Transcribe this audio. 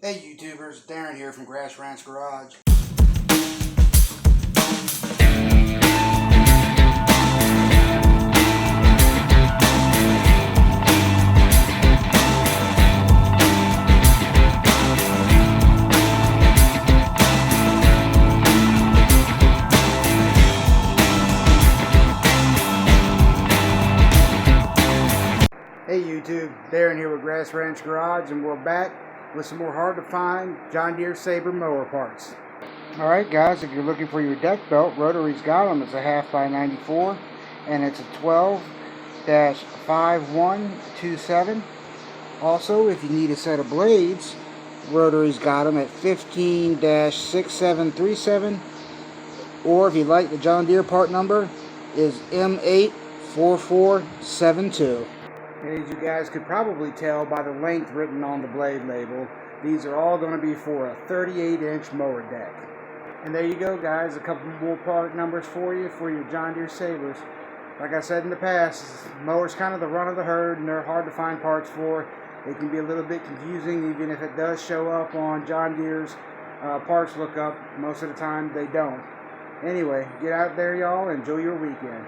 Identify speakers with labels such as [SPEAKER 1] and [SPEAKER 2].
[SPEAKER 1] Hey YouTubers, Darren here from Grass Ranch Garage. Hey YouTube, Darren here with Grass Ranch Garage, and we're back with some more hard to find John Deere Sabre mower parts. Alright guys, if you're looking for your deck belt, Rotary's got them. It's a 1/2x94 and it's a 12-5127. Also, if you need a set of blades, Rotary's got them at 15-6737, or if you'd like, the John Deere part number is M84472. As you guys could probably tell by the length written on the blade label, these are all going to be for a 38-inch mower deck. And there you go guys, a couple more part numbers for you for your John Deere Sabres. Like I said in the past, mowers kind of the run of the herd and they're hard to find parts for. They can be a little bit confusing even if it does show up on John Deere's parts lookup. Most of the time they don't. Anyway, get out there y'all, enjoy your weekend.